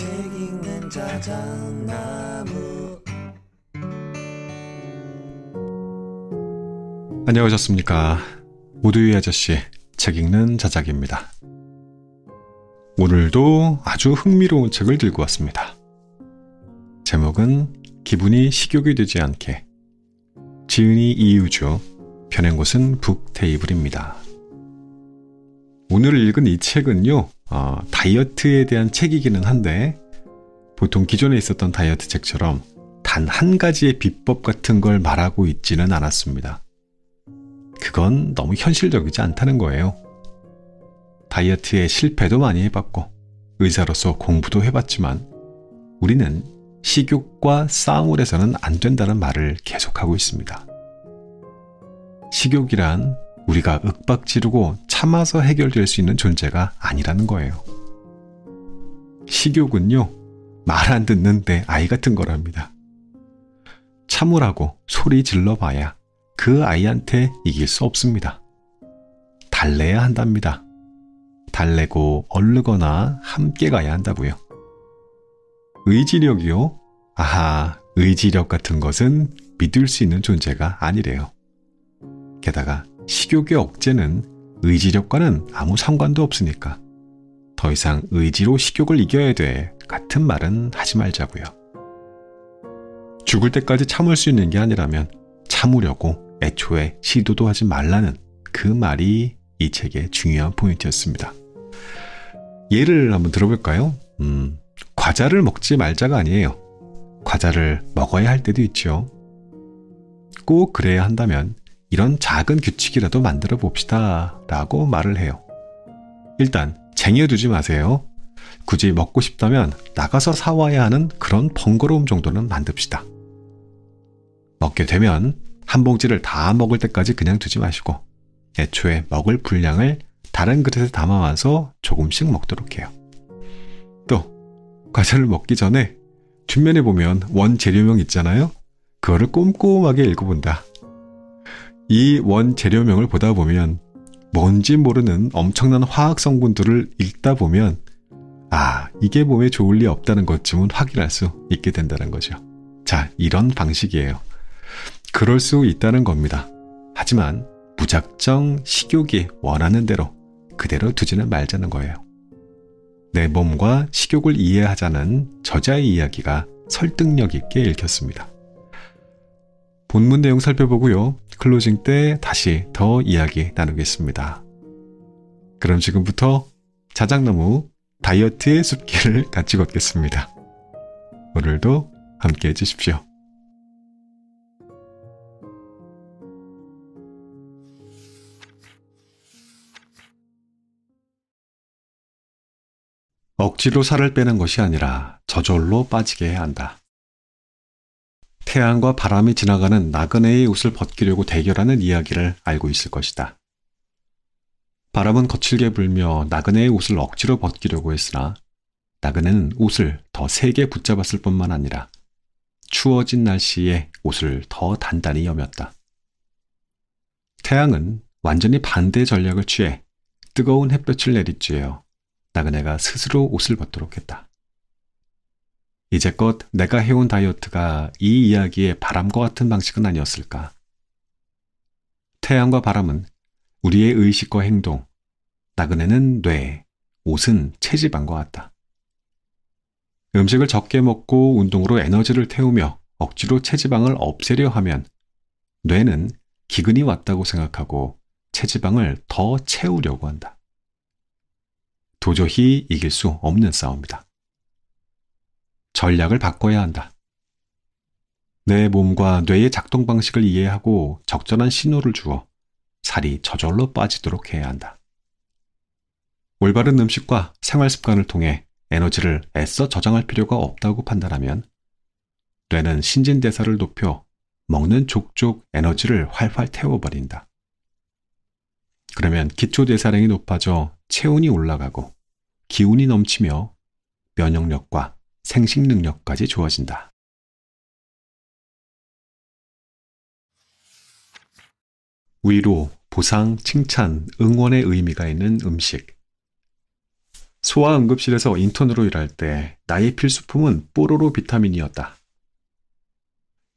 책 읽는 자작나무. 안녕하셨습니까. 모두의 아저씨 책 읽는 자작입니다. 오늘도 아주 흥미로운 책을 들고 왔습니다. 제목은 기분이 식욕이 되지 않게, 지은이 이유주, 펴낸 곳은 북테이블입니다. 오늘 읽은 이 책은요, 다이어트에 대한 책이기는 한데 보통 기존에 있었던 다이어트 책처럼 단 한 가지의 비법 같은 걸 말하고 있지는 않았습니다. 그건 너무 현실적이지 않다는 거예요. 다이어트에 실패도 많이 해봤고 의사로서 공부도 해봤지만 우리는 식욕과 싸움을 해서는 안 된다는 말을 계속하고 있습니다. 식욕이란 우리가 윽박지르고 참아서 해결될 수 있는 존재가 아니라는 거예요. 식욕은요, 말 안 듣는 내 아이 같은 거랍니다. 참으라고 소리 질러봐야 그 아이한테 이길 수 없습니다. 달래야 한답니다. 달래고 얼르거나 함께 가야 한다고요. 의지력이요? 아하, 의지력 같은 것은 믿을 수 있는 존재가 아니래요. 게다가 식욕의 억제는 의지력과는 아무 상관도 없으니까 더 이상 의지로 식욕을 이겨야 돼 같은 말은 하지 말자고요. 죽을 때까지 참을 수 있는 게 아니라면 참으려고 애초에 시도도 하지 말라는 그 말이 이 책의 중요한 포인트였습니다. 예를 한번 들어볼까요? 과자를 먹지 말자가 아니에요. 과자를 먹어야 할 때도 있죠. 꼭 그래야 한다면 이런 작은 규칙이라도 만들어 봅시다 라고 말을 해요. 일단 쟁여두지 마세요. 굳이 먹고 싶다면 나가서 사와야 하는 그런 번거로움 정도는 만듭시다. 먹게 되면 한 봉지를 다 먹을 때까지 그냥 두지 마시고 애초에 먹을 분량을 다른 그릇에 담아와서 조금씩 먹도록 해요. 또 과자를 먹기 전에 뒷면에 보면 원재료명 있잖아요. 그거를 꼼꼼하게 읽어본다. 이 원재료명을 보다 보면 뭔지 모르는 엄청난 화학 성분들을 읽다 보면 이게 몸에 좋을 리 없다는 것쯤은 확인할 수 있게 된다는 거죠. 자, 이런 방식이에요. 그럴 수 있다는 겁니다. 하지만 무작정 식욕이 원하는 대로 그대로 두지는 말자는 거예요. 내 몸과 식욕을 이해하자는 저자의 이야기가 설득력 있게 읽혔습니다. 본문 내용 살펴보고요. 클로징 때 다시 더 이야기 나누겠습니다. 그럼 지금부터 자작나무 다이어트의 숲길을 같이 걷겠습니다. 오늘도 함께 해주십시오. 억지로 살을 빼는 것이 아니라 저절로 빠지게 해야 한다. 태양과 바람이 지나가는 나그네의 옷을 벗기려고 대결하는 이야기를 알고 있을 것이다. 바람은 거칠게 불며 나그네의 옷을 억지로 벗기려고 했으나 나그네는 옷을 더 세게 붙잡았을 뿐만 아니라 추워진 날씨에 옷을 더 단단히 여몄다. 태양은 완전히 반대 전략을 취해 뜨거운 햇볕을 내리쬐어 나그네가 스스로 옷을 벗도록 했다. 이제껏 내가 해온 다이어트가 이 이야기의 바람과 같은 방식은 아니었을까? 태양과 바람은 우리의 의식과 행동, 나그네는 뇌, 옷은 체지방과 같다. 음식을 적게 먹고 운동으로 에너지를 태우며 억지로 체지방을 없애려 하면 뇌는 기근이 왔다고 생각하고 체지방을 더 채우려고 한다. 도저히 이길 수 없는 싸움이다. 전략을 바꿔야 한다. 내 몸과 뇌의 작동 방식을 이해하고 적절한 신호를 주어 살이 저절로 빠지도록 해야 한다. 올바른 음식과 생활 습관을 통해 에너지를 애써 저장할 필요가 없다고 판단하면 뇌는 신진대사를 높여 먹는 족족 에너지를 활활 태워버린다. 그러면 기초대사량이 높아져 체온이 올라가고 기운이 넘치며 면역력과 생식 능력까지 좋아진다. 위로, 보상, 칭찬, 응원의 의미가 있는 음식. 소아응급실에서 인턴으로 일할 때 나의 필수품은 뽀로로 비타민이었다.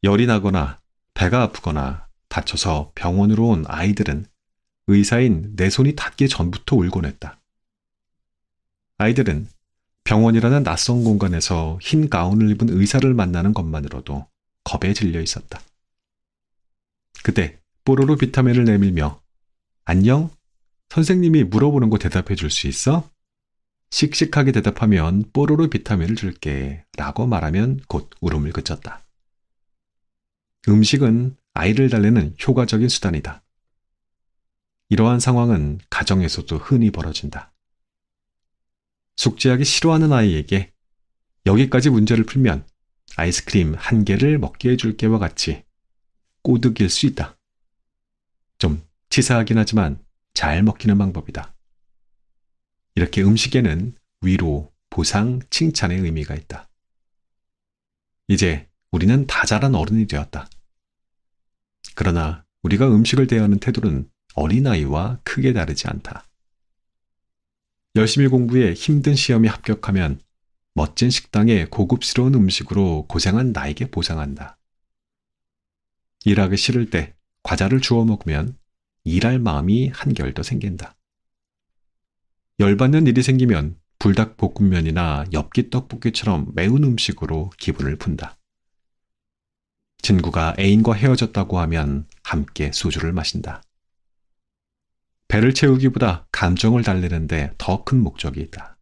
열이 나거나 배가 아프거나 다쳐서 병원으로 온 아이들은 의사인 내 손이 닿기 전부터 울곤 했다. 아이들은 병원이라는 낯선 공간에서 흰 가운을 입은 의사를 만나는 것만으로도 겁에 질려 있었다. 그때 뽀로로 비타민을 내밀며 안녕? 선생님이 물어보는 거 대답해 줄 수 있어? 씩씩하게 대답하면 뽀로로 비타민을 줄게 라고 말하면 곧 울음을 그쳤다. 음식은 아이를 달래는 효과적인 수단이다. 이러한 상황은 가정에서도 흔히 벌어진다. 숙제하기 싫어하는 아이에게 여기까지 문제를 풀면 아이스크림 1개를 먹게 해줄게와 같이 꼬드길 수 있다. 좀 치사하긴 하지만 잘 먹히는 방법이다. 이렇게 음식에는 위로, 보상, 칭찬의 의미가 있다. 이제 우리는 다 자란 어른이 되었다. 그러나 우리가 음식을 대하는 태도는 어린아이와 크게 다르지 않다. 열심히 공부해 힘든 시험에 합격하면 멋진 식당에 고급스러운 음식으로 고생한 나에게 보상한다. 일하기 싫을 때 과자를 주워 먹으면 일할 마음이 한결 더 생긴다. 열받는 일이 생기면 불닭볶음면이나 엽기 떡볶이처럼 매운 음식으로 기분을 푼다. 친구가 애인과 헤어졌다고 하면 함께 소주를 마신다. 배를 채우기보다 감정을 달래는데 더 큰 목적이 있다.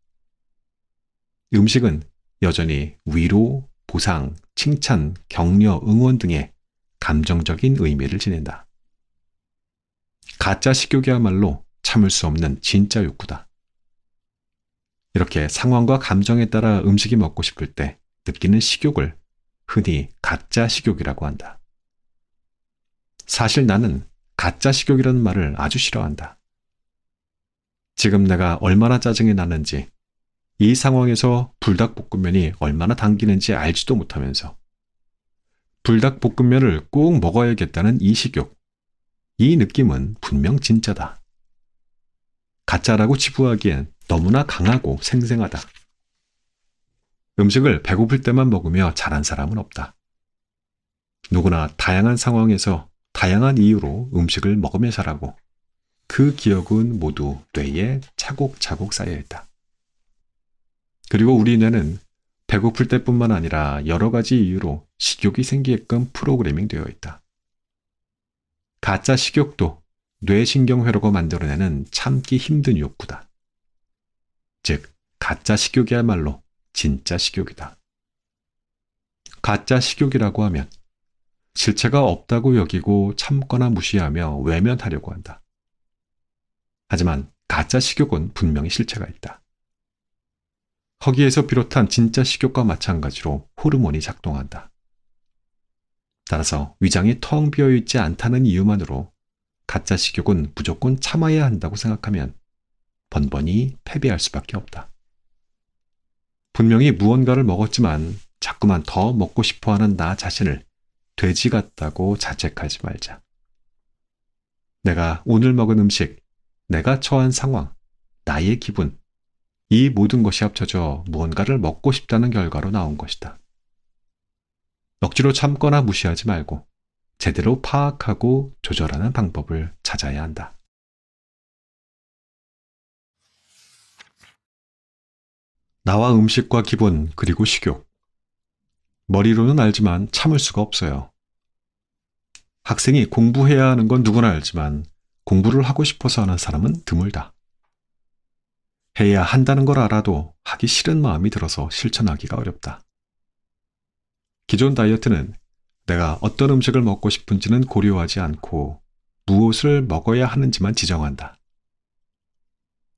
음식은 여전히 위로, 보상, 칭찬, 격려, 응원 등의 감정적인 의미를 지닌다. 가짜 식욕이야말로 참을 수 없는 진짜 욕구다. 이렇게 상황과 감정에 따라 음식이 먹고 싶을 때 느끼는 식욕을 흔히 가짜 식욕이라고 한다. 사실 나는 가짜 식욕이라는 말을 아주 싫어한다. 지금 내가 얼마나 짜증이 나는지, 이 상황에서 불닭볶음면이 얼마나 당기는지 알지도 못하면서 불닭볶음면을 꼭 먹어야겠다는 이 식욕, 이 느낌은 분명 진짜다. 가짜라고 치부하기엔 너무나 강하고 생생하다. 음식을 배고플 때만 먹으며 자란 사람은 없다. 누구나 다양한 상황에서 다양한 이유로 음식을 먹으며 자라고 그 기억은 모두 뇌에 차곡차곡 쌓여있다. 그리고 우리 뇌는 배고플 때뿐만 아니라 여러 가지 이유로 식욕이 생기게끔 프로그래밍 되어 있다. 가짜 식욕도 뇌신경회로가 만들어내는 참기 힘든 욕구다. 즉, 가짜 식욕이야말로 진짜 식욕이다. 가짜 식욕이라고 하면 실체가 없다고 여기고 참거나 무시하며 외면하려고 한다. 하지만 가짜 식욕은 분명히 실체가 있다. 허기에서 비롯한 진짜 식욕과 마찬가지로 호르몬이 작동한다. 따라서 위장이 텅 비어있지 않다는 이유만으로 가짜 식욕은 무조건 참아야 한다고 생각하면 번번이 패배할 수밖에 없다. 분명히 무언가를 먹었지만 자꾸만 더 먹고 싶어하는 나 자신을 돼지 같다고 자책하지 말자. 내가 오늘 먹은 음식, 내가 처한 상황, 나의 기분, 이 모든 것이 합쳐져 무언가를 먹고 싶다는 결과로 나온 것이다. 억지로 참거나 무시하지 말고 제대로 파악하고 조절하는 방법을 찾아야 한다. 나와 음식과 기분 그리고 식욕. 머리로는 알지만 참을 수가 없어요. 학생이 공부해야 하는 건 누구나 알지만 공부를 하고 싶어서 하는 사람은 드물다. 해야 한다는 걸 알아도 하기 싫은 마음이 들어서 실천하기가 어렵다. 기존 다이어트는 내가 어떤 음식을 먹고 싶은지는 고려하지 않고 무엇을 먹어야 하는지만 지정한다.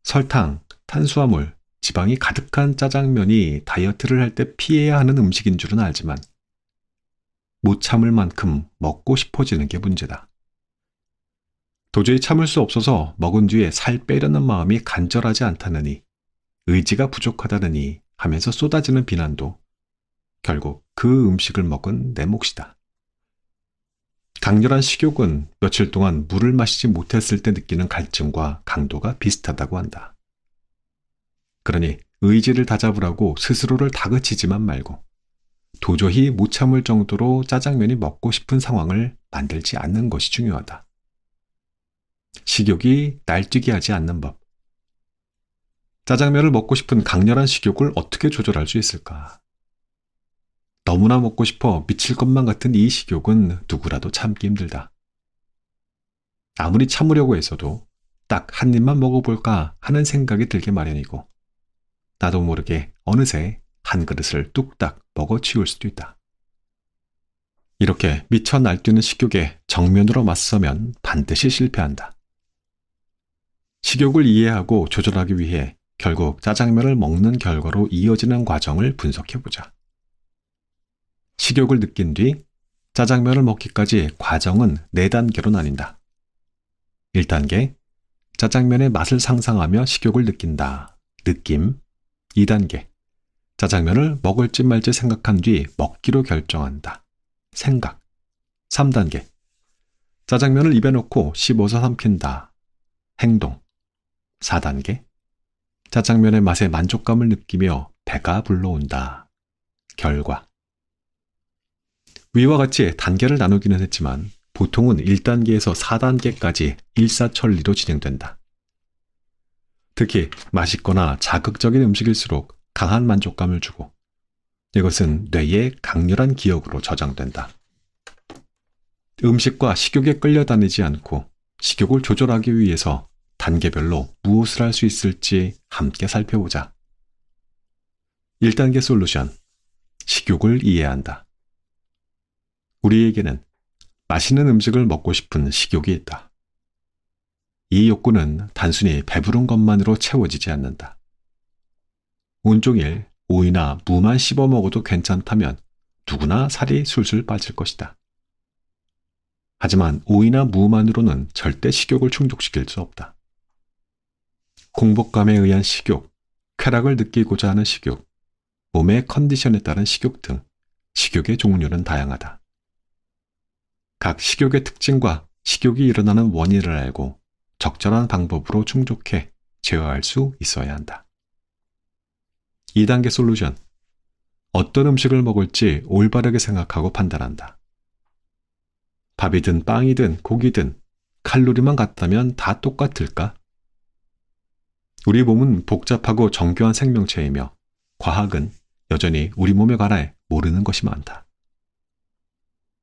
설탕, 탄수화물, 지방이 가득한 짜장면이 다이어트를 할 때 피해야 하는 음식인 줄은 알지만 못 참을 만큼 먹고 싶어지는 게 문제다. 도저히 참을 수 없어서 먹은 뒤에 살 빼려는 마음이 간절하지 않다느니, 의지가 부족하다느니 하면서 쏟아지는 비난도 결국 그 음식을 먹은 내 몫이다. 강렬한 식욕은 며칠 동안 물을 마시지 못했을 때 느끼는 갈증과 강도가 비슷하다고 한다. 그러니 의지를 다잡으라고 스스로를 다그치지만 말고 도저히 못 참을 정도로 짜장면이 먹고 싶은 상황을 만들지 않는 것이 중요하다. 식욕이 날뛰게 하지 않는 법. 짜장면을 먹고 싶은 강렬한 식욕을 어떻게 조절할 수 있을까? 너무나 먹고 싶어 미칠 것만 같은 이 식욕은 누구라도 참기 힘들다. 아무리 참으려고 했어도 딱 한 입만 먹어볼까 하는 생각이 들게 마련이고 나도 모르게 어느새 한 그릇을 뚝딱 먹어치울 수도 있다. 이렇게 미쳐 날뛰는 식욕에 정면으로 맞서면 반드시 실패한다. 식욕을 이해하고 조절하기 위해 결국 짜장면을 먹는 결과로 이어지는 과정을 분석해보자. 식욕을 느낀 뒤 짜장면을 먹기까지 과정은 4단계로 나뉜다. 1단계, 짜장면의 맛을 상상하며 식욕을 느낀다. 느낌. 2단계, 짜장면을 먹을지 말지 생각한 뒤 먹기로 결정한다. 생각. 3단계, 짜장면을 입에 넣고 씹어서 삼킨다. 행동. 4단계, 짜장면의 맛에 만족감을 느끼며 배가 불러온다. 결과. 위와 같이 단계를 나누기는 했지만 보통은 1단계에서 4단계까지 일사천리로 진행된다. 특히 맛있거나 자극적인 음식일수록 강한 만족감을 주고 이것은 뇌에 강렬한 기억으로 저장된다. 음식과 식욕에 끌려다니지 않고 식욕을 조절하기 위해서 단계별로 무엇을 할 수 있을지 함께 살펴보자. 1단계 솔루션. 식욕을 이해한다. 우리에게는 맛있는 음식을 먹고 싶은 식욕이 있다. 이 욕구는 단순히 배부른 것만으로 채워지지 않는다. 온종일 오이나 무만 씹어 먹어도 괜찮다면 누구나 살이 술술 빠질 것이다. 하지만 오이나 무만으로는 절대 식욕을 충족시킬 수 없다. 공복감에 의한 식욕, 쾌락을 느끼고자 하는 식욕, 몸의 컨디션에 따른 식욕 등 식욕의 종류는 다양하다. 각 식욕의 특징과 식욕이 일어나는 원인을 알고 적절한 방법으로 충족해 제어할 수 있어야 한다. 2단계 솔루션. 어떤 음식을 먹을지 올바르게 생각하고 판단한다. 밥이든 빵이든 고기든 칼로리만 같다면 다 똑같을까? 우리 몸은 복잡하고 정교한 생명체이며 과학은 여전히 우리 몸에 관해 모르는 것이 많다.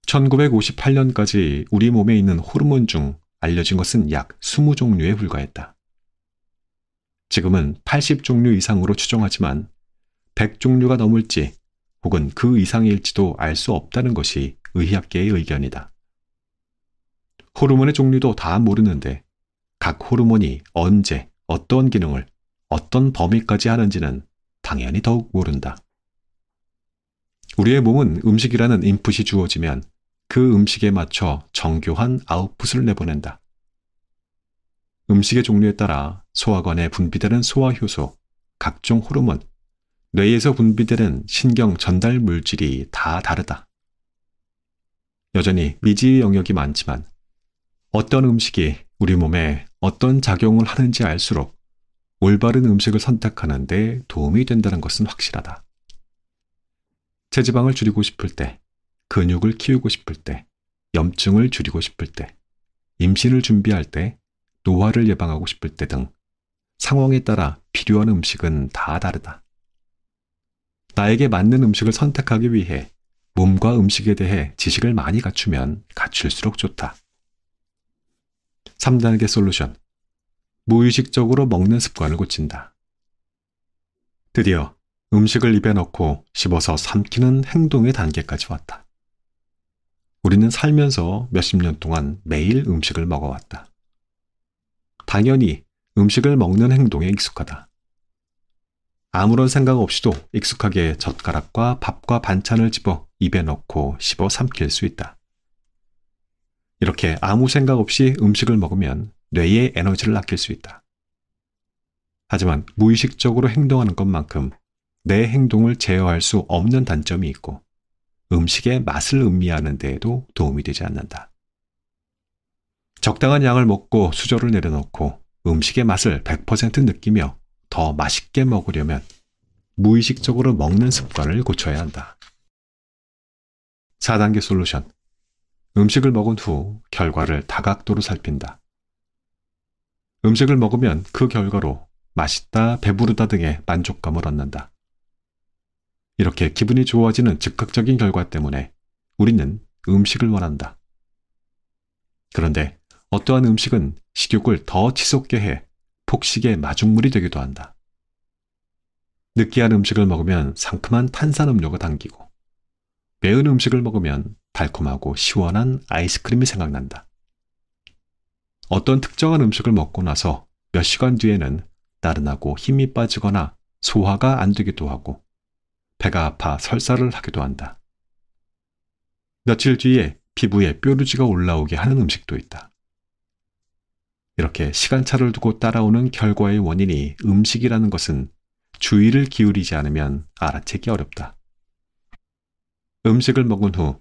1958년까지 우리 몸에 있는 호르몬 중 알려진 것은 약 20종류에 불과했다. 지금은 80종류 이상으로 추정하지만 100종류가 넘을지 혹은 그 이상일지도 알 수 없다는 것이 의학계의 의견이다. 호르몬의 종류도 다 모르는데 각 호르몬이 언제 어떤 기능을 어떤 범위까지 하는지는 당연히 더욱 모른다. 우리의 몸은 음식이라는 인풋이 주어지면 그 음식에 맞춰 정교한 아웃풋을 내보낸다. 음식의 종류에 따라 소화관에 분비되는 소화효소, 각종 호르몬, 뇌에서 분비되는 신경 전달 물질이 다 다르다. 여전히 미지의 영역이 많지만 어떤 음식이 우리 몸에 어떤 작용을 하는지 알수록 올바른 음식을 선택하는 데 도움이 된다는 것은 확실하다. 체지방을 줄이고 싶을 때, 근육을 키우고 싶을 때, 염증을 줄이고 싶을 때, 임신을 준비할 때, 노화를 예방하고 싶을 때 등 상황에 따라 필요한 음식은 다 다르다. 나에게 맞는 음식을 선택하기 위해 몸과 음식에 대해 지식을 많이 갖추면 갖출수록 좋다. 3단계 솔루션. 무의식적으로 먹는 습관을 고친다. 드디어 음식을 입에 넣고 씹어서 삼키는 행동의 단계까지 왔다. 우리는 살면서 몇십 년 동안 매일 음식을 먹어왔다. 당연히 음식을 먹는 행동에 익숙하다. 아무런 생각 없이도 익숙하게 젓가락과 밥과 반찬을 집어 입에 넣고 씹어 삼킬 수 있다. 이렇게 아무 생각 없이 음식을 먹으면 뇌의 에너지를 아낄 수 있다. 하지만 무의식적으로 행동하는 것만큼 내 행동을 제어할 수 없는 단점이 있고 음식의 맛을 음미하는 데에도 도움이 되지 않는다. 적당한 양을 먹고 수저를 내려놓고 음식의 맛을 100% 느끼며 더 맛있게 먹으려면 무의식적으로 먹는 습관을 고쳐야 한다. 4단계 솔루션. 음식을 먹은 후 결과를 다각도로 살핀다. 음식을 먹으면 그 결과로 맛있다, 배부르다 등의 만족감을 얻는다. 이렇게 기분이 좋아지는 즉각적인 결과 때문에 우리는 음식을 원한다. 그런데 어떠한 음식은 식욕을 더 치솟게 해 폭식의 마중물이 되기도 한다. 느끼한 음식을 먹으면 상큼한 탄산음료가 당기고, 매운 음식을 먹으면 달콤하고 시원한 아이스크림이 생각난다. 어떤 특정한 음식을 먹고 나서 몇 시간 뒤에는 나른하고 힘이 빠지거나 소화가 안 되기도 하고, 배가 아파 설사를 하기도 한다. 며칠 뒤에 피부에 뾰루지가 올라오게 하는 음식도 있다. 이렇게 시간차를 두고 따라오는 결과의 원인이 음식이라는 것은 주의를 기울이지 않으면 알아채기 어렵다. 음식을 먹은 후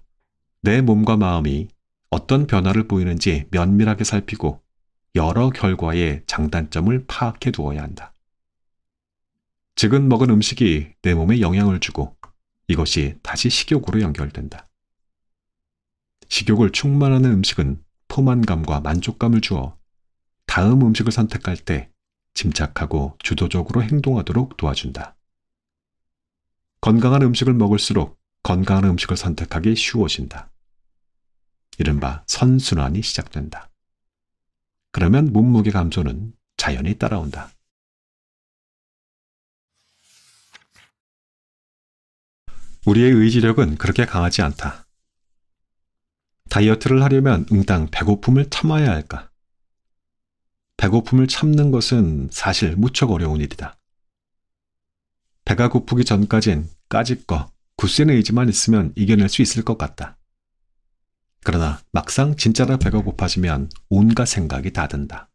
내 몸과 마음이 어떤 변화를 보이는지 면밀하게 살피고 여러 결과의 장단점을 파악해 두어야 한다. 지금 먹은 음식이 내 몸에 영향을 주고 이것이 다시 식욕으로 연결된다. 식욕을 충만하는 음식은 포만감과 만족감을 주어 다음 음식을 선택할 때 침착하고 주도적으로 행동하도록 도와준다. 건강한 음식을 먹을수록 건강한 음식을 선택하기 쉬워진다. 이른바 선순환이 시작된다. 그러면 몸무게 감소는 자연히 따라온다. 우리의 의지력은 그렇게 강하지 않다. 다이어트를 하려면 응당 배고픔을 참아야 할까? 배고픔을 참는 것은 사실 무척 어려운 일이다. 배가 고프기 전까진 까짓거 굳센 의지만 있으면 이겨낼 수 있을 것 같다. 그러나 막상 진짜로 배가 고파지면 온갖 생각이 다 든다.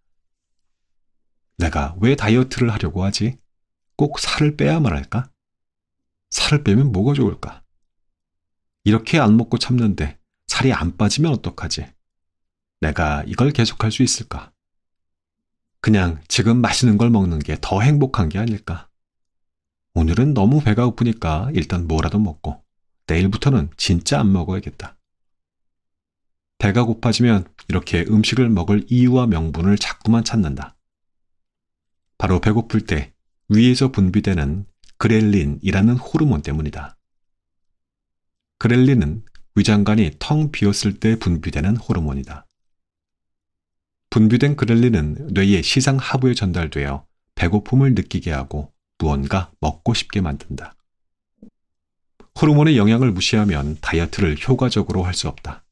내가 왜 다이어트를 하려고 하지? 꼭 살을 빼야만 할까? 살을 빼면 뭐가 좋을까? 이렇게 안 먹고 참는데 살이 안 빠지면 어떡하지? 내가 이걸 계속할 수 있을까? 그냥 지금 맛있는 걸 먹는 게 더 행복한 게 아닐까? 오늘은 너무 배가 고프니까 일단 뭐라도 먹고 내일부터는 진짜 안 먹어야겠다. 배가 고파지면 이렇게 음식을 먹을 이유와 명분을 자꾸만 찾는다. 바로 배고플 때 위에서 분비되는 그렐린이라는 호르몬 때문이다. 그렐린은 위장관이 텅 비었을 때 분비되는 호르몬이다. 분비된 그렐린은 뇌의 시상 하부에 전달되어 배고픔을 느끼게 하고 무언가 먹고 싶게 만든다. 호르몬의 영향을 무시하면 다이어트를 효과적으로 할 수 없다.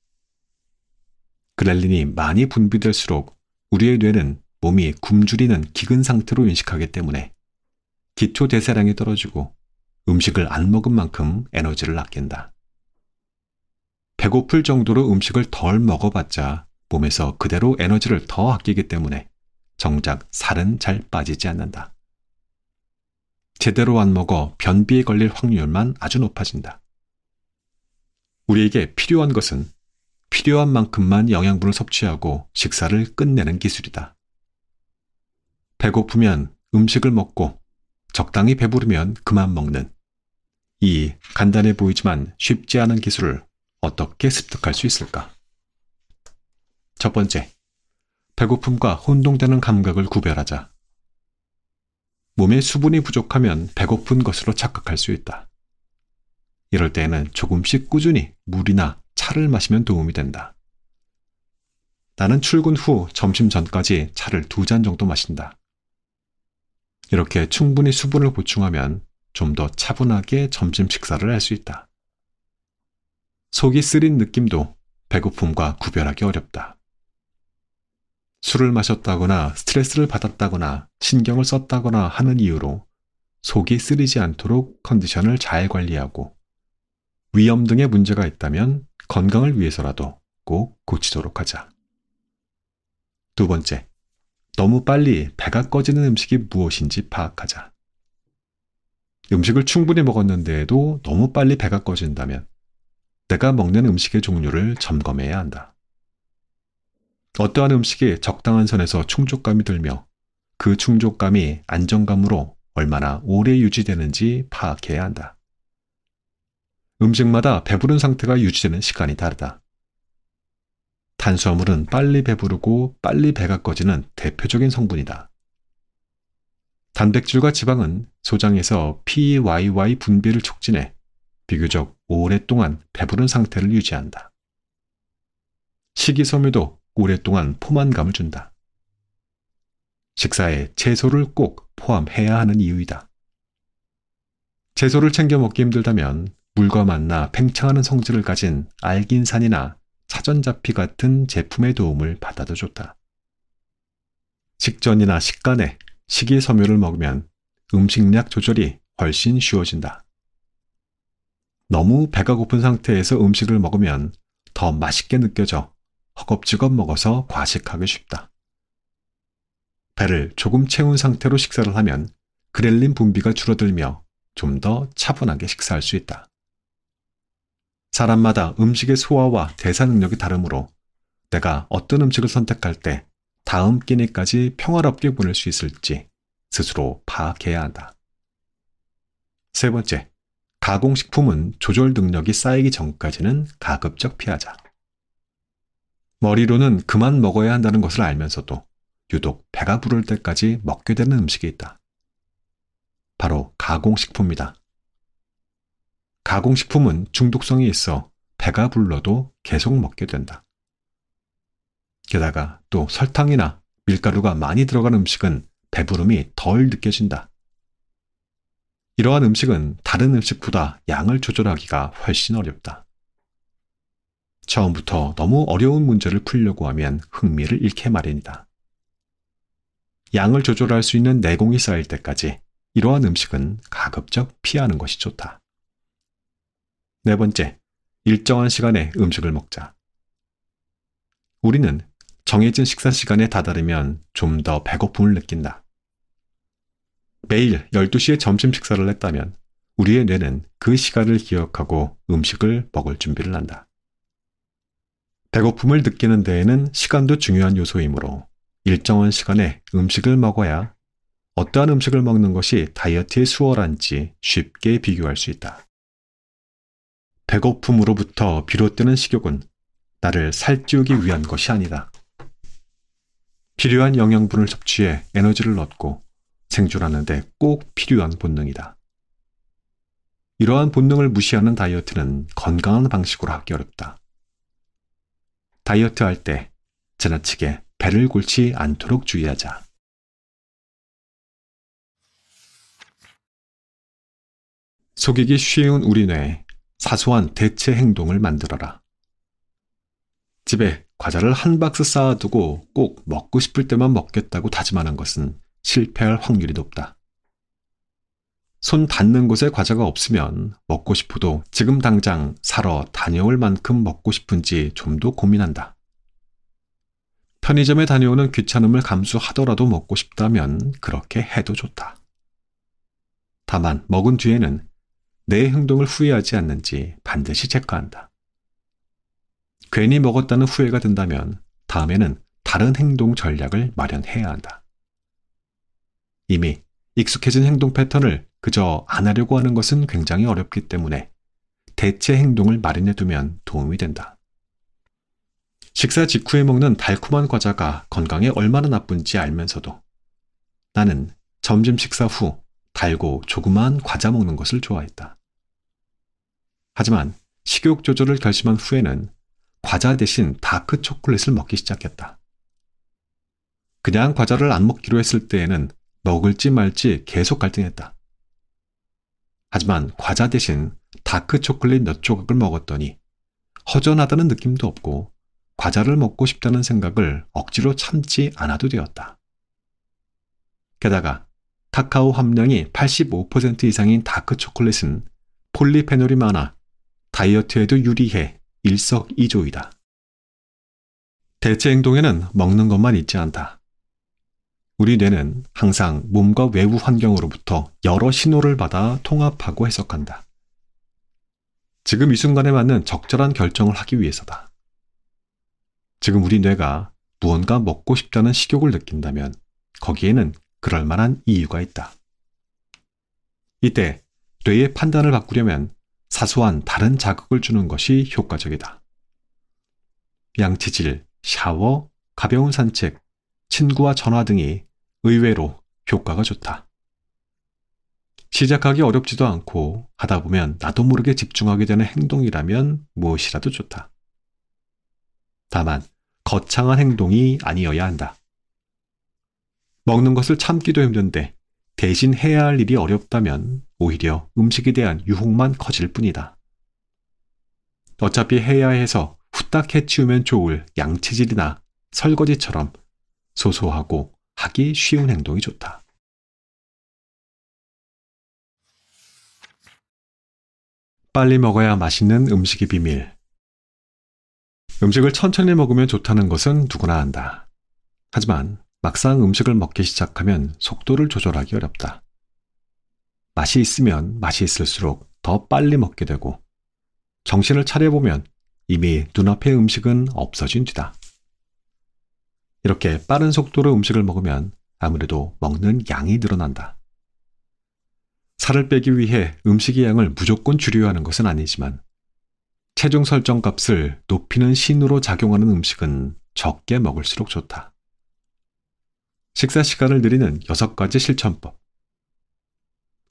그렐린이 많이 분비될수록 우리의 뇌는 몸이 굶주리는 기근 상태로 인식하기 때문에 기초 대사량이 떨어지고 음식을 안 먹은 만큼 에너지를 아낀다. 배고플 정도로 음식을 덜 먹어봤자 몸에서 그대로 에너지를 더 아끼기 때문에 정작 살은 잘 빠지지 않는다. 제대로 안 먹어 변비에 걸릴 확률만 아주 높아진다. 우리에게 필요한 것은 필요한 만큼만 영양분을 섭취하고 식사를 끝내는 기술이다. 배고프면 음식을 먹고 적당히 배부르면 그만 먹는 이 간단해 보이지만 쉽지 않은 기술을 어떻게 습득할 수 있을까? 첫 번째, 배고픔과 혼동되는 감각을 구별하자. 몸에 수분이 부족하면 배고픈 것으로 착각할 수 있다. 이럴 때에는 조금씩 꾸준히 물이나 차를 마시면 도움이 된다. 나는 출근 후 점심 전까지 차를 2잔 정도 마신다. 이렇게 충분히 수분을 보충하면 좀 더 차분하게 점심 식사를 할 수 있다. 속이 쓰린 느낌도 배고픔과 구별하기 어렵다. 술을 마셨다거나 스트레스를 받았다거나 신경을 썼다거나 하는 이유로 속이 쓰리지 않도록 컨디션을 잘 관리하고 위염 등의 문제가 있다면 건강을 위해서라도 꼭 고치도록 하자. 두 번째, 너무 빨리 배가 꺼지는 음식이 무엇인지 파악하자. 음식을 충분히 먹었는데도 너무 빨리 배가 꺼진다면 내가 먹는 음식의 종류를 점검해야 한다. 어떠한 음식이 적당한 선에서 충족감이 들며 그 충족감이 안정감으로 얼마나 오래 유지되는지 파악해야 한다. 음식마다 배부른 상태가 유지되는 시간이 다르다. 탄수화물은 빨리 배부르고 빨리 배가 꺼지는 대표적인 성분이다. 단백질과 지방은 소장에서 PYY 분비를 촉진해 비교적 오랫동안 배부른 상태를 유지한다. 식이섬유도 오랫동안 포만감을 준다. 식사에 채소를 꼭 포함해야 하는 이유이다. 채소를 챙겨 먹기 힘들다면 물과 만나 팽창하는 성질을 가진 알긴산이나 사전자피 같은 제품의 도움을 받아도 좋다. 식전이나 식간에 식이섬유를 먹으면 음식량 조절이 훨씬 쉬워진다. 너무 배가 고픈 상태에서 음식을 먹으면 더 맛있게 느껴져 허겁지겁 먹어서 과식하기 쉽다. 배를 조금 채운 상태로 식사를 하면 그렐린 분비가 줄어들며 좀 더 차분하게 식사할 수 있다. 사람마다 음식의 소화와 대사 능력이 다르므로 내가 어떤 음식을 선택할 때 다음 끼니까지 평화롭게 보낼 수 있을지 스스로 파악해야 한다. 세 번째, 가공식품은 조절 능력이 쌓이기 전까지는 가급적 피하자. 머리로는 그만 먹어야 한다는 것을 알면서도 유독 배가 부를 때까지 먹게 되는 음식이 있다. 바로 가공식품이다. 가공식품은 중독성이 있어 배가 불러도 계속 먹게 된다. 게다가 또 설탕이나 밀가루가 많이 들어간 음식은 배부름이 덜 느껴진다. 이러한 음식은 다른 음식보다 양을 조절하기가 훨씬 어렵다. 처음부터 너무 어려운 문제를 풀려고 하면 흥미를 잃게 마련이다. 양을 조절할 수 있는 내공이 쌓일 때까지 이러한 음식은 가급적 피하는 것이 좋다. 네 번째, 일정한 시간에 음식을 먹자. 우리는 정해진 식사 시간에 다다르면 좀 더 배고픔을 느낀다. 매일 12시에 점심 식사를 했다면 우리의 뇌는 그 시간을 기억하고 음식을 먹을 준비를 한다. 배고픔을 느끼는 데에는 시간도 중요한 요소이므로 일정한 시간에 음식을 먹어야 어떠한 음식을 먹는 것이 다이어트에 수월한지 쉽게 비교할 수 있다. 배고픔으로부터 비롯되는 식욕은 나를 살찌우기 위한 것이 아니다. 필요한 영양분을 섭취해 에너지를 얻고 생존하는 데 꼭 필요한 본능이다. 이러한 본능을 무시하는 다이어트는 건강한 방식으로 하기 어렵다. 다이어트 할 때 지나치게 배를 골지 않도록 주의하자. 속이기 쉬운 우리 뇌에 사소한 대체 행동을 만들어라. 집에 과자를 한 박스 쌓아두고 꼭 먹고 싶을 때만 먹겠다고 다짐하는 것은 실패할 확률이 높다. 손 닿는 곳에 과자가 없으면 먹고 싶어도 지금 당장 사러 다녀올 만큼 먹고 싶은지 좀 더 고민한다. 편의점에 다녀오는 귀찮음을 감수하더라도 먹고 싶다면 그렇게 해도 좋다. 다만 먹은 뒤에는 내 행동을 후회하지 않는지 반드시 체크한다. 괜히 먹었다는 후회가 든다면 다음에는 다른 행동 전략을 마련해야 한다. 이미 익숙해진 행동 패턴을 그저 안 하려고 하는 것은 굉장히 어렵기 때문에 대체 행동을 마련해두면 도움이 된다. 식사 직후에 먹는 달콤한 과자가 건강에 얼마나 나쁜지 알면서도 나는 점심 식사 후 달고 조그마한 과자 먹는 것을 좋아했다. 하지만 식욕 조절을 결심한 후에는 과자 대신 다크 초콜릿을 먹기 시작했다. 그냥 과자를 안 먹기로 했을 때에는 먹을지 말지 계속 갈등했다. 하지만 과자 대신 다크 초콜릿 몇 조각을 먹었더니 허전하다는 느낌도 없고 과자를 먹고 싶다는 생각을 억지로 참지 않아도 되었다. 게다가 카카오 함량이 85% 이상인 다크 초콜릿은 폴리페놀이 많아 다이어트에도 유리해 일석이조이다. 대체 행동에는 먹는 것만 있지 않다. 우리 뇌는 항상 몸과 외부 환경으로부터 여러 신호를 받아 통합하고 해석한다. 지금 이 순간에 맞는 적절한 결정을 하기 위해서다. 지금 우리 뇌가 무언가 먹고 싶다는 식욕을 느낀다면 거기에는 그럴 만한 이유가 있다. 이때 뇌의 판단을 바꾸려면 사소한 다른 자극을 주는 것이 효과적이다. 양치질, 샤워, 가벼운 산책, 친구와 전화 등이 의외로 효과가 좋다. 시작하기 어렵지도 않고 하다 보면 나도 모르게 집중하게 되는 행동이라면 무엇이라도 좋다. 다만 거창한 행동이 아니어야 한다. 먹는 것을 참기도 힘든데 대신 해야 할 일이 어렵다면 오히려 음식에 대한 유혹만 커질 뿐이다. 어차피 해야 해서 후딱 해치우면 좋을 양치질이나 설거지처럼 소소하고 하기 쉬운 행동이 좋다. 빨리 먹어야 맛있는 음식의 비밀. 음식을 천천히 먹으면 좋다는 것은 누구나 안다. 하지만 막상 음식을 먹기 시작하면 속도를 조절하기 어렵다. 맛이 있으면 맛이 있을수록 더 빨리 먹게 되고 정신을 차려보면 이미 눈앞의 음식은 없어진 뒤다. 이렇게 빠른 속도로 음식을 먹으면 아무래도 먹는 양이 늘어난다. 살을 빼기 위해 음식의 양을 무조건 줄여야 하는 것은 아니지만 체중 설정 값을 높이는 신호로 작용하는 음식은 적게 먹을수록 좋다. 식사 시간을 늘리는 6가지 실천법.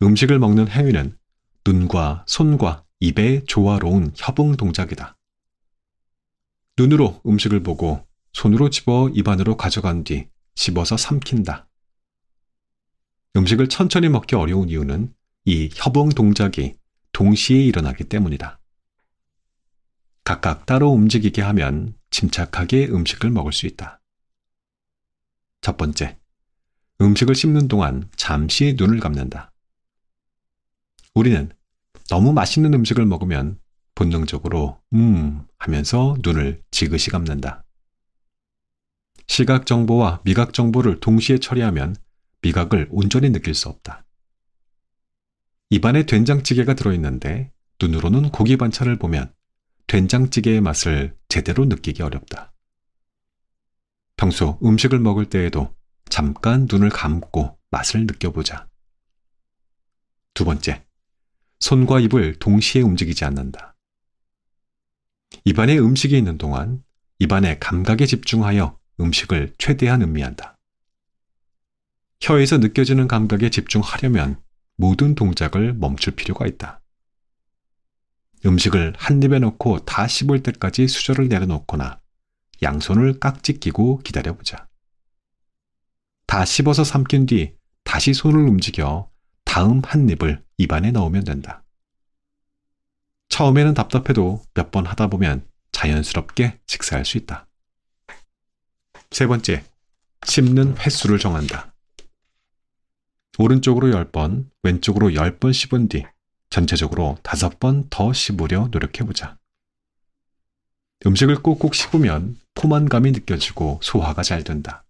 음식을 먹는 행위는 눈과 손과 입의 조화로운 협응 동작이다. 눈으로 음식을 보고 손으로 집어 입 안으로 가져간 뒤 씹어서 삼킨다. 음식을 천천히 먹기 어려운 이유는 이 협응 동작이 동시에 일어나기 때문이다. 각각 따로 움직이게 하면 침착하게 음식을 먹을 수 있다. 첫 번째, 음식을 씹는 동안 잠시 눈을 감는다. 우리는 너무 맛있는 음식을 먹으면 본능적으로 하면서 눈을 지그시 감는다. 시각 정보와 미각 정보를 동시에 처리하면 미각을 온전히 느낄 수 없다. 입안에 된장찌개가 들어있는데 눈으로는 고기 반찬을 보면 된장찌개의 맛을 제대로 느끼기 어렵다. 평소 음식을 먹을 때에도 잠깐 눈을 감고 맛을 느껴보자. 두 번째, 손과 입을 동시에 움직이지 않는다. 입안에 음식이 있는 동안 입안의 감각에 집중하여 음식을 최대한 음미한다. 혀에서 느껴지는 감각에 집중하려면 모든 동작을 멈출 필요가 있다. 음식을 한 입에 넣고 다 씹을 때까지 수저를 내려놓거나 양손을 깍지 끼고 기다려보자. 다 씹어서 삼킨 뒤 다시 손을 움직여 다음 한 입을 입안에 넣으면 된다. 처음에는 답답해도 몇 번 하다 보면 자연스럽게 식사할 수 있다. 세 번째, 씹는 횟수를 정한다. 오른쪽으로 10번, 왼쪽으로 10번 씹은 뒤 전체적으로 5번 더 씹으려 노력해보자. 음식을 꼭꼭 씹으면 포만감이 느껴지고 소화가 잘 된다.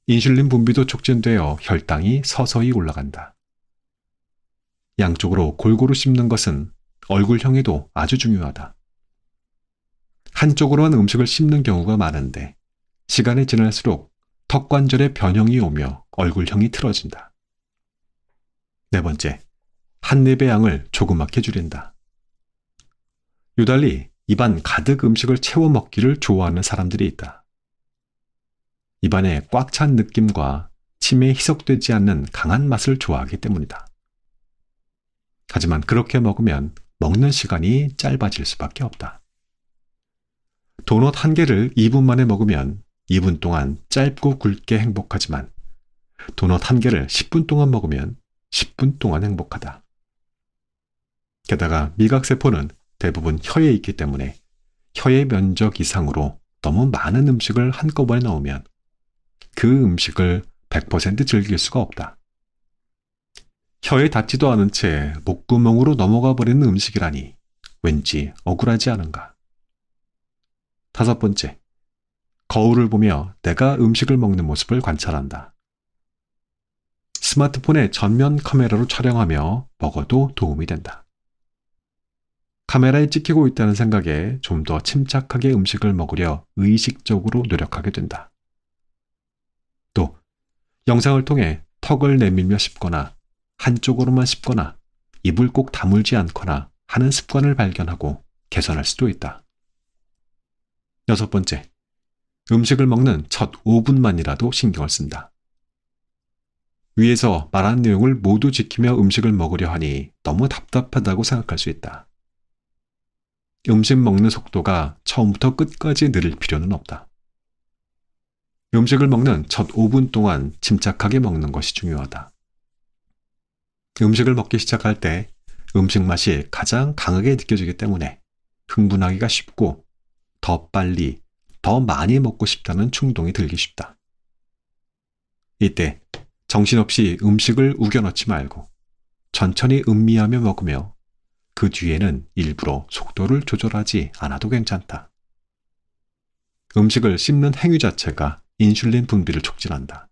인슐린 분비도 촉진되어 혈당이 서서히 올라간다. 양쪽으로 골고루 씹는 것은 얼굴형에도 아주 중요하다. 한쪽으로만 음식을 씹는 경우가 많은데 시간이 지날수록 턱관절에 변형이 오며 얼굴형이 틀어진다. 네 번째, 한 입의 양을 조그맣게 줄인다. 유달리 입안 가득 음식을 채워 먹기를 좋아하는 사람들이 있다. 입안에 꽉 찬 느낌과 침에 희석되지 않는 강한 맛을 좋아하기 때문이다. 하지만 그렇게 먹으면 먹는 시간이 짧아질 수밖에 없다. 도넛 한 개를 2분 만에 먹으면 2분 동안 짧고 굵게 행복하지만 도넛 한 개를 10분 동안 먹으면 10분 동안 행복하다. 게다가 미각세포는 대부분 혀에 있기 때문에 혀의 면적 이상으로 너무 많은 음식을 한꺼번에 넣으면 그 음식을 100% 즐길 수가 없다. 혀에 닿지도 않은 채 목구멍으로 넘어가 버리는 음식이라니 왠지 억울하지 않은가. 다섯 번째, 거울을 보며 내가 음식을 먹는 모습을 관찰한다. 스마트폰의 전면 카메라로 촬영하며 먹어도 도움이 된다. 카메라에 찍히고 있다는 생각에 좀 더 침착하게 음식을 먹으려 의식적으로 노력하게 된다. 또 영상을 통해 턱을 내밀며 씹거나 한쪽으로만 씹거나 입을 꼭 다물지 않거나 하는 습관을 발견하고 개선할 수도 있다. 6번째, 음식을 먹는 첫 5분만이라도 신경을 쓴다. 위에서 말한 내용을 모두 지키며 음식을 먹으려 하니 너무 답답하다고 생각할 수 있다. 음식 먹는 속도가 처음부터 끝까지 느릴 필요는 없다. 음식을 먹는 첫 5분 동안 침착하게 먹는 것이 중요하다. 음식을 먹기 시작할 때 음식 맛이 가장 강하게 느껴지기 때문에 흥분하기가 쉽고 더 빨리, 더 많이 먹고 싶다는 충동이 들기 쉽다. 이때 정신없이 음식을 우겨넣지 말고 천천히 음미하며 먹으며 그 뒤에는 일부러 속도를 조절하지 않아도 괜찮다. 음식을 씹는 행위 자체가 인슐린 분비를 촉진한다.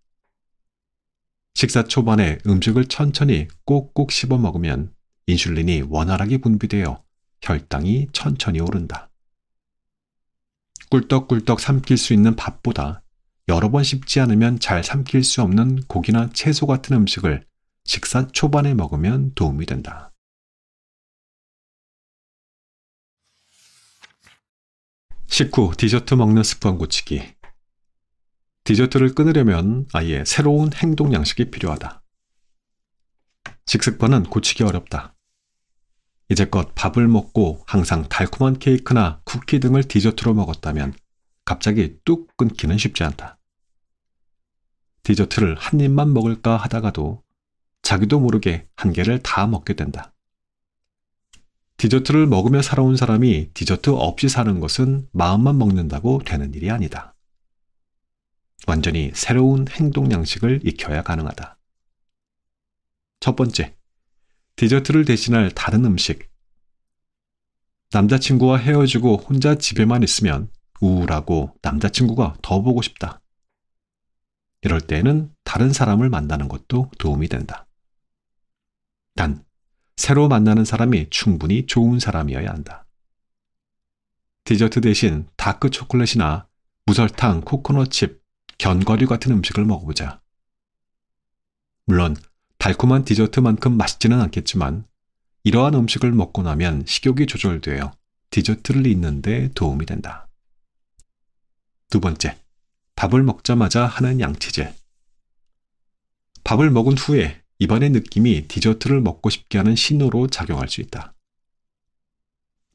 식사 초반에 음식을 천천히 꼭꼭 씹어 먹으면 인슐린이 원활하게 분비되어 혈당이 천천히 오른다. 꿀떡꿀떡 삼킬 수 있는 밥보다 여러 번 씹지 않으면 잘 삼킬 수 없는 고기나 채소 같은 음식을 식사 초반에 먹으면 도움이 된다. 식후 디저트 먹는 습관 고치기. 디저트를 끊으려면 아예 새로운 행동 양식이 필요하다. 식습관은 고치기 어렵다. 이제껏 밥을 먹고 항상 달콤한 케이크나 쿠키 등을 디저트로 먹었다면 갑자기 뚝 끊기는 쉽지 않다. 디저트를 한 입만 먹을까 하다가도 자기도 모르게 한 개를 다 먹게 된다. 디저트를 먹으며 살아온 사람이 디저트 없이 사는 것은 마음만 먹는다고 되는 일이 아니다. 완전히 새로운 행동 양식을 익혀야 가능하다. 첫 번째, 디저트를 대신할 다른 음식. 남자친구와 헤어지고 혼자 집에만 있으면 우울하고 남자친구가 더 보고 싶다. 이럴 때에는 다른 사람을 만나는 것도 도움이 된다. 단, 새로 만나는 사람이 충분히 좋은 사람이어야 한다. 디저트 대신 다크 초콜릿이나 무설탕, 코코넛칩, 견과류 같은 음식을 먹어보자. 물론 달콤한 디저트만큼 맛있지는 않겠지만 이러한 음식을 먹고 나면 식욕이 조절되어 디저트를 잊는 데 도움이 된다. 두 번째, 밥을 먹자마자 하는 양치질. 밥을 먹은 후에 입안의 느낌이 디저트를 먹고 싶게 하는 신호로 작용할 수 있다.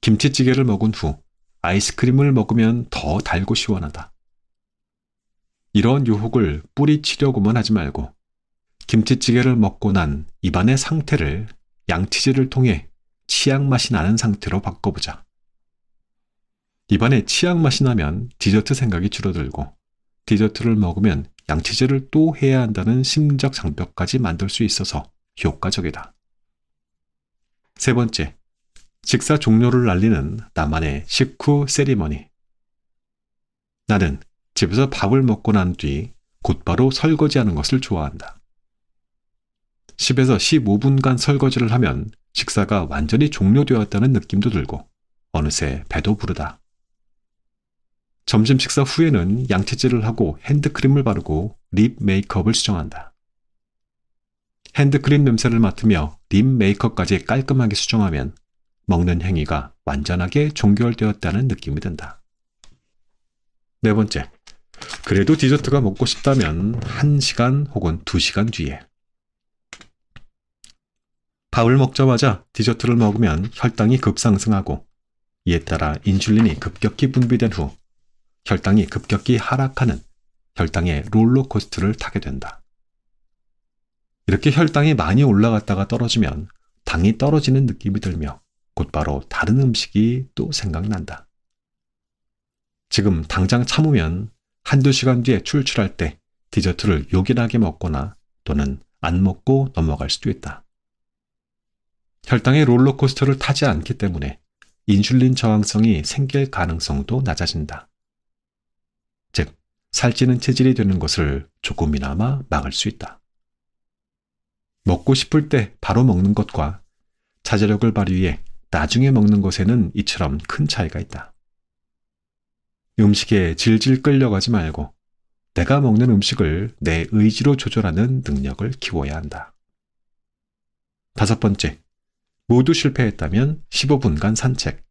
김치찌개를 먹은 후 아이스크림을 먹으면 더 달고 시원하다. 이런 유혹을 뿌리치려고만 하지 말고 김치찌개를 먹고 난 입안의 상태를 양치질을 통해 치약 맛이 나는 상태로 바꿔보자. 입안에 치약 맛이 나면 디저트 생각이 줄어들고 디저트를 먹으면 양치질을 또 해야 한다는 심리적 장벽까지 만들 수 있어서 효과적이다. 세 번째, 식사 종료를 알리는 나만의 식후 세리머니. 나는 집에서 밥을 먹고 난 뒤 곧바로 설거지하는 것을 좋아한다. 10에서 15분간 설거지를 하면 식사가 완전히 종료되었다는 느낌도 들고 어느새 배도 부르다. 점심 식사 후에는 양치질을 하고 핸드크림을 바르고 립 메이크업을 수정한다. 핸드크림 냄새를 맡으며 립 메이크업까지 깔끔하게 수정하면 먹는 행위가 완전하게 종결되었다는 느낌이 든다. 네 번째, 그래도 디저트가 먹고 싶다면 1시간 혹은 2시간 뒤에. 밥을 먹자마자 디저트를 먹으면 혈당이 급상승하고 이에 따라 인슐린이 급격히 분비된 후 혈당이 급격히 하락하는 혈당의 롤러코스터를 타게 된다. 이렇게 혈당이 많이 올라갔다가 떨어지면 당이 떨어지는 느낌이 들며 곧바로 다른 음식이 또 생각난다. 지금 당장 참으면 1~2시간 뒤에 출출할 때 디저트를 요긴하게 먹거나 또는 안 먹고 넘어갈 수도 있다. 혈당의 롤러코스터를 타지 않기 때문에 인슐린 저항성이 생길 가능성도 낮아진다. 즉, 살찌는 체질이 되는 것을 조금이나마 막을 수 있다. 먹고 싶을 때 바로 먹는 것과 자제력을 발휘해 나중에 먹는 것에는 이처럼 큰 차이가 있다. 음식에 질질 끌려가지 말고 내가 먹는 음식을 내 의지로 조절하는 능력을 키워야 한다. 5번째, 모두 실패했다면 15분간 산책.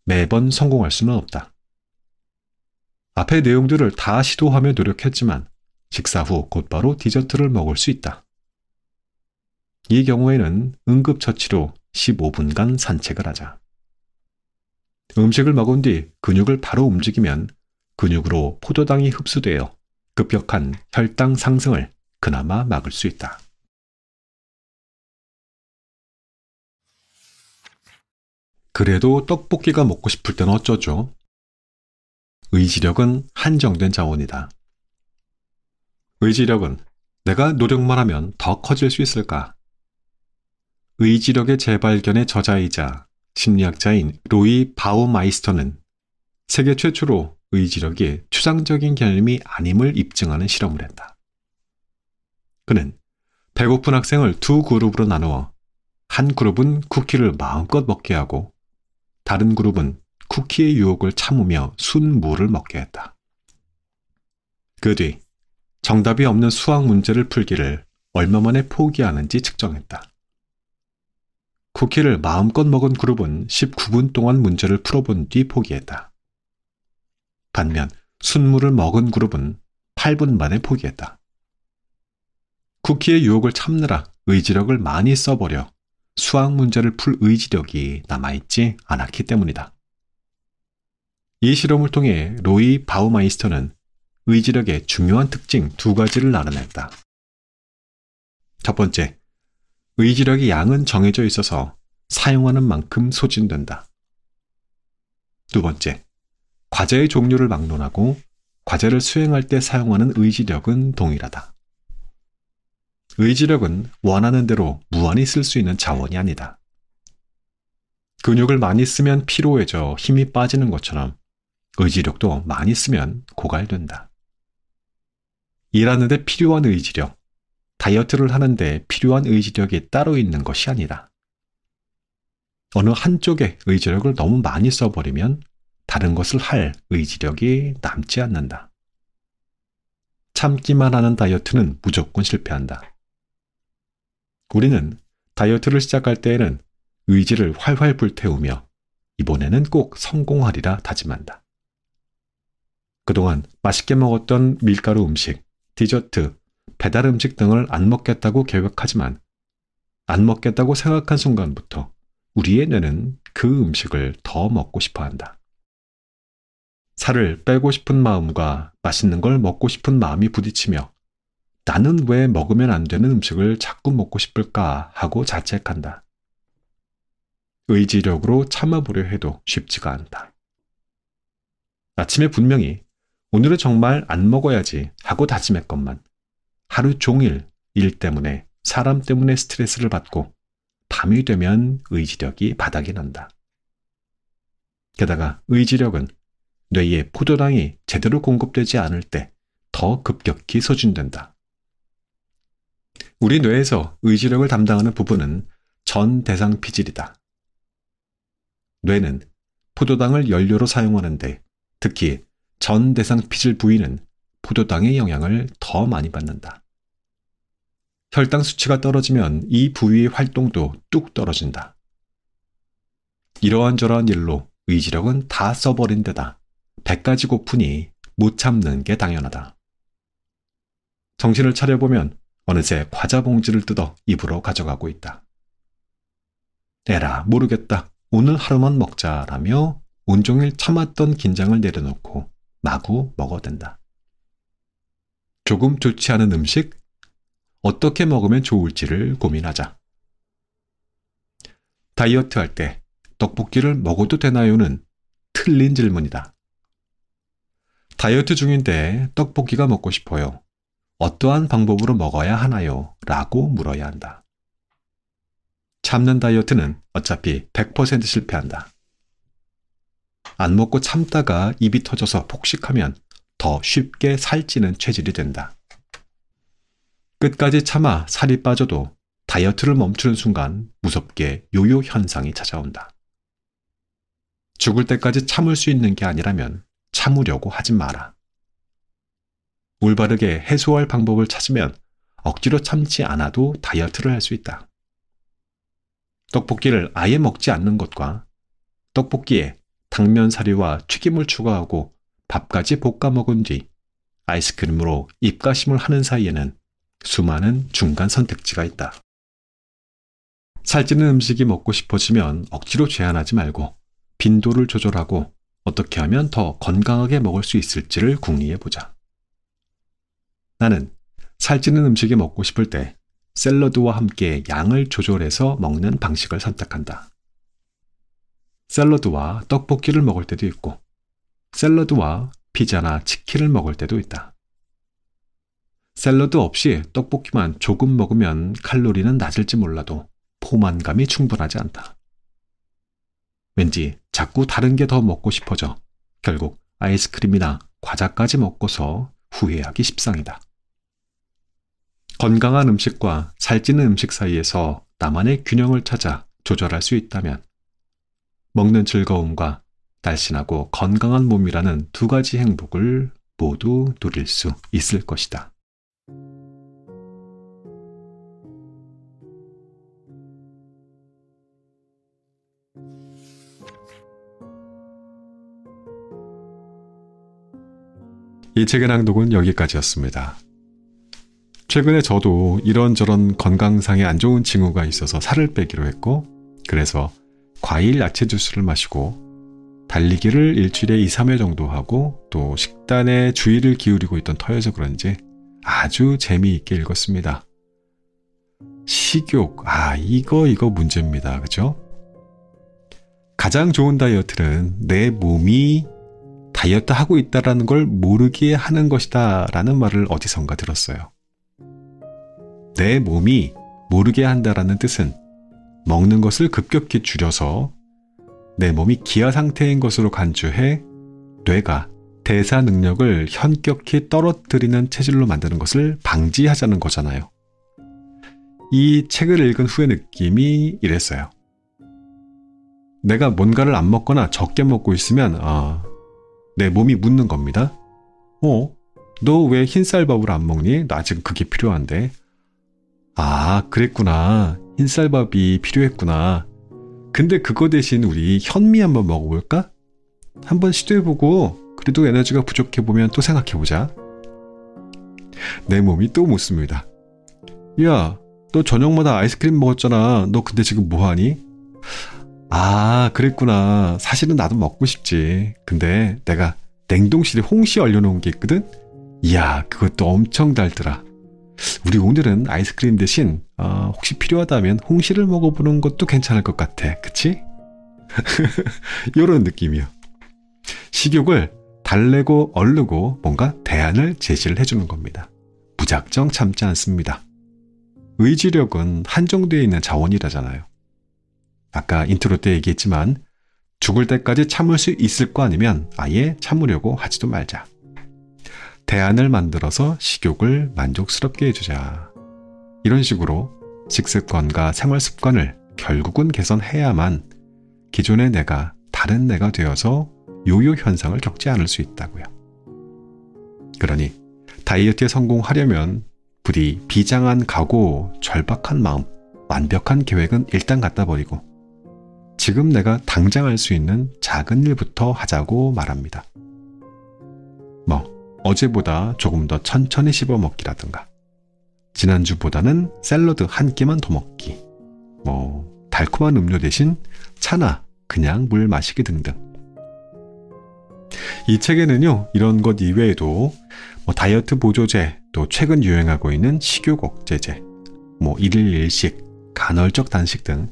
매번 성공할 수는 없다. 앞의 내용들을 다 시도하며 노력했지만 식사 후 곧바로 디저트를 먹을 수 있다. 이 경우에는 응급처치로 15분간 산책을 하자. 음식을 먹은 뒤 근육을 바로 움직이면 근육으로 포도당이 흡수되어 급격한 혈당 상승을 그나마 막을 수 있다. 그래도 떡볶이가 먹고 싶을 땐 어쩌죠? 의지력은 한정된 자원이다. 의지력은 내가 노력만 하면 더 커질 수 있을까? 의지력의 재발견의 저자이자 심리학자인 로이 바우마이스터는 세계 최초로 의지력이 추상적인 개념이 아님을 입증하는 실험을 했다. 그는 배고픈 학생을 두 그룹으로 나누어 한 그룹은 쿠키를 마음껏 먹게 하고 다른 그룹은 쿠키의 유혹을 참으며 순무를 먹게 했다. 그 뒤 정답이 없는 수학 문제를 풀기를 얼마 만에 포기하는지 측정했다. 쿠키를 마음껏 먹은 그룹은 19분 동안 문제를 풀어본 뒤 포기했다. 반면 순무를 먹은 그룹은 8분 만에 포기했다. 쿠키의 유혹을 참느라 의지력을 많이 써버려 수학 문제를 풀 의지력이 남아있지 않았기 때문이다. 이 실험을 통해 로이 바우마이스터는 의지력의 중요한 특징 2가지를 나눠냈다. 첫 번째, 의지력의 양은 정해져 있어서 사용하는 만큼 소진된다. 두 번째, 과제의 종류를 막론하고 과제를 수행할 때 사용하는 의지력은 동일하다. 의지력은 원하는 대로 무한히 쓸 수 있는 자원이 아니다. 근육을 많이 쓰면 피로해져 힘이 빠지는 것처럼 의지력도 많이 쓰면 고갈된다. 일하는데 필요한 의지력, 다이어트를 하는데 필요한 의지력이 따로 있는 것이 아니라 어느 한쪽에 의지력을 너무 많이 써버리면 다른 것을 할 의지력이 남지 않는다. 참기만 하는 다이어트는 무조건 실패한다. 우리는 다이어트를 시작할 때에는 의지를 활활 불태우며 이번에는 꼭 성공하리라 다짐한다. 그동안 맛있게 먹었던 밀가루 음식, 디저트, 배달 음식 등을 안 먹겠다고 계획하지만 안 먹겠다고 생각한 순간부터 우리의 뇌는 그 음식을 더 먹고 싶어 한다. 살을 빼고 싶은 마음과 맛있는 걸 먹고 싶은 마음이 부딪히며 나는 왜 먹으면 안 되는 음식을 자꾸 먹고 싶을까 하고 자책한다. 의지력으로 참아보려 해도 쉽지가 않다. 아침에 분명히 오늘은 정말 안 먹어야지 하고 다짐했건만 하루 종일 일 때문에 사람 때문에 스트레스를 받고 밤이 되면 의지력이 바닥이 난다. 게다가 의지력은 뇌에 포도당이 제대로 공급되지 않을 때 더 급격히 소진된다. 우리 뇌에서 의지력을 담당하는 부분은 전대상피질이다. 뇌는 포도당을 연료로 사용하는데 특히 전대상피질 부위는 포도당의 영향을 더 많이 받는다. 혈당 수치가 떨어지면 이 부위의 활동도 뚝 떨어진다. 이러한저러한 일로 의지력은 다 써버린 데다 100가지 고프니 못 참는 게 당연하다. 정신을 차려보면 어느새 과자 봉지를 뜯어 입으로 가져가고 있다. 에라 모르겠다. 오늘 하루만 먹자라며 온종일 참았던 긴장을 내려놓고 마구 먹어댄다. 조금 좋지 않은 음식? 어떻게 먹으면 좋을지를 고민하자. 다이어트 할 때 떡볶이를 먹어도 되나요는 틀린 질문이다. 다이어트 중인데 떡볶이가 먹고 싶어요. 어떠한 방법으로 먹어야 하나요? 라고 물어야 한다. 참는 다이어트는 어차피 100% 실패한다. 안 먹고 참다가 입이 터져서 폭식하면 더 쉽게 살찌는 체질이 된다. 끝까지 참아 살이 빠져도 다이어트를 멈추는 순간 무섭게 요요 현상이 찾아온다. 죽을 때까지 참을 수 있는 게 아니라면 참으려고 하지 마라. 올바르게 해소할 방법을 찾으면 억지로 참지 않아도 다이어트를 할 수 있다. 떡볶이를 아예 먹지 않는 것과 떡볶이에 당면 사리와 튀김을 추가하고 밥까지 볶아 먹은 뒤 아이스크림으로 입가심을 하는 사이에는 수많은 중간 선택지가 있다. 살찌는 음식이 먹고 싶어지면 억지로 제한하지 말고 빈도를 조절하고 어떻게 하면 더 건강하게 먹을 수 있을지를 궁리해보자. 나는 살찌는 음식이 먹고 싶을 때 샐러드와 함께 양을 조절해서 먹는 방식을 선택한다. 샐러드와 떡볶이를 먹을 때도 있고 샐러드와 피자나 치킨을 먹을 때도 있다. 샐러드 없이 떡볶이만 조금 먹으면 칼로리는 낮을지 몰라도 포만감이 충분하지 않다. 왠지 자꾸 다른 게 더 먹고 싶어져 결국 아이스크림이나 과자까지 먹고서 후회하기 십상이다. 건강한 음식과 살찌는 음식 사이에서 나만의 균형을 찾아 조절할 수 있다면 먹는 즐거움과 날씬하고 건강한 몸이라는 두 가지 행복을 모두 누릴 수 있을 것이다. 이 책의 낭독은 여기까지였습니다. 최근에 저도 이런저런 건강상에 안 좋은 징후가 있어서 살을 빼기로 했고 그래서 과일 야채 주스를 마시고 달리기를 일주일에 2, 3회 정도 하고 또 식단에 주의를 기울이고 있던 터여서 그런지 아주 재미있게 읽었습니다. 식욕, 이거 문제입니다. 그죠? 가장 좋은 다이어트는 내 몸이 다이어트 하고 있다는 걸 모르게 하는 것이다 라는 말을 어디선가 들었어요. 내 몸이 모르게 한다라는 뜻은 먹는 것을 급격히 줄여서 내 몸이 기아 상태인 것으로 간주해 뇌가 대사 능력을 현격히 떨어뜨리는 체질로 만드는 것을 방지하자는 거잖아요. 이 책을 읽은 후의 느낌이 이랬어요. 내가 뭔가를 안 먹거나 적게 먹고 있으면 내 몸이 묻는 겁니다. 너 왜 흰쌀밥을 안 먹니? 나 지금 그게 필요한데. 그랬구나. 흰쌀밥이 필요했구나. 근데 그거 대신 우리 현미 한번 먹어볼까? 한번 시도해보고 그래도 에너지가 부족해보면 또 생각해보자. 내 몸이 또 묻습니다. 야, 너 저녁마다 아이스크림 먹었잖아. 너 근데 지금 뭐하니? 그랬구나. 사실은 나도 먹고 싶지. 근데 내가 냉동실에 홍시 얼려놓은 게 있거든? 이야, 그것도 엄청 달더라. 우리 오늘은 아이스크림 대신 혹시 필요하다면 홍시를 먹어보는 것도 괜찮을 것 같아. 그치? 이런 느낌이요. 식욕을 달래고 얼르고 뭔가 대안을 제시를 해주는 겁니다. 무작정 참지 않습니다. 의지력은 한정되어 있는 자원이라잖아요. 아까 인트로 때 얘기했지만 죽을 때까지 참을 수 있을 거 아니면 아예 참으려고 하지도 말자. 대안을 만들어서 식욕을 만족스럽게 해주자. 이런 식으로 식습관과 생활습관을 결국은 개선해야만 기존의 내가 다른 내가 되어서 요요 현상을 겪지 않을 수 있다고요. 그러니 다이어트에 성공하려면 부디 비장한 각오, 절박한 마음, 완벽한 계획은 일단 갖다 버리고 지금 내가 당장 할 수 있는 작은 일부터 하자고 말합니다. 어제보다 조금 더 천천히 씹어 먹기라든가 지난주보다는 샐러드 한 끼만 더 먹기 달콤한 음료 대신 차나 그냥 물 마시기 등등. 이 책에는요 이런 것 이외에도 다이어트 보조제, 또 최근 유행하고 있는 식욕 억제제, 일일 일식, 간헐적 단식 등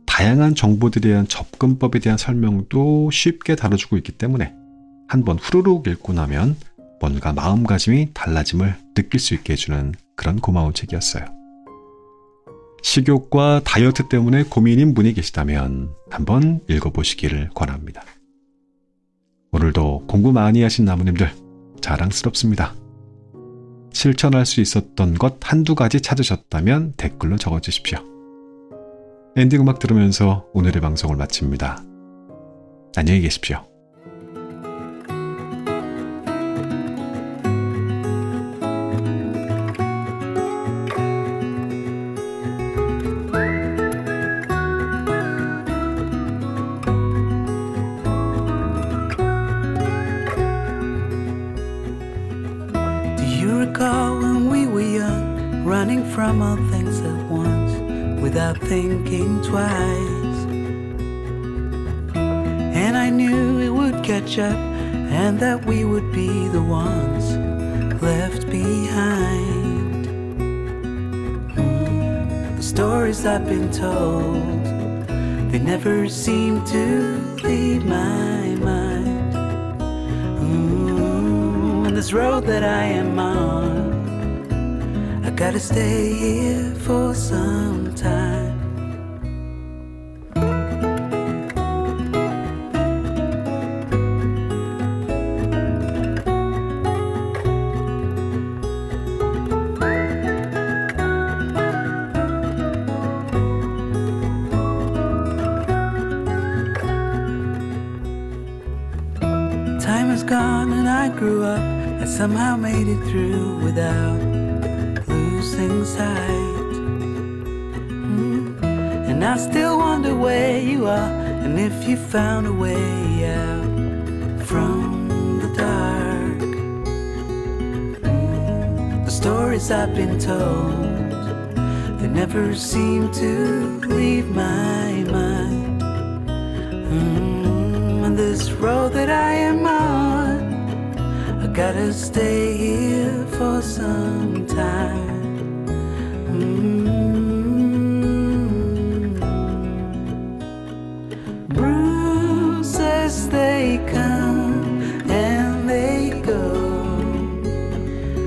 다양한 정보들에 대한 접근법에 대한 설명도 쉽게 다뤄주고 있기 때문에 한번 후루룩 읽고 나면 뭔가 마음가짐이 달라짐을 느낄 수 있게 해주는 그런 고마운 책이었어요. 식욕과 다이어트 때문에 고민인 분이 계시다면 한번 읽어보시기를 권합니다. 오늘도 공부 많이 하신 나무님들 자랑스럽습니다. 실천할 수 있었던 것 한두 가지 찾으셨다면 댓글로 적어주십시오. 엔딩 음악 들으면서 오늘의 방송을 마칩니다. 안녕히 계십시오. without thinking twice. And I knew it would catch up, and that we would be the ones left behind. The stories I've been told, they never seem to leave my mind. And this road that I am on, I gotta stay here for some time. Time is gone and I grew up. I somehow made it through without losing sight. And I still wonder where you are, and if you found a way out from the dark. The stories I've been told, they never seem to leave my mind. And this road that I am on, I gotta stay here for some time. Bruises, they come and they go,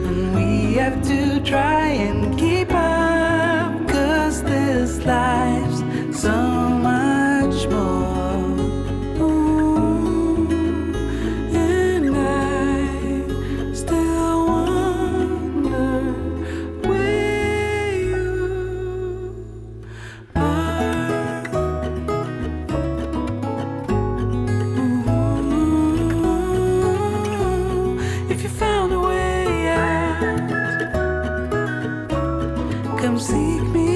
and we have to try and keep up, 'cause this life's so much more. And I still wonder where you are. If you found a way out, come seek me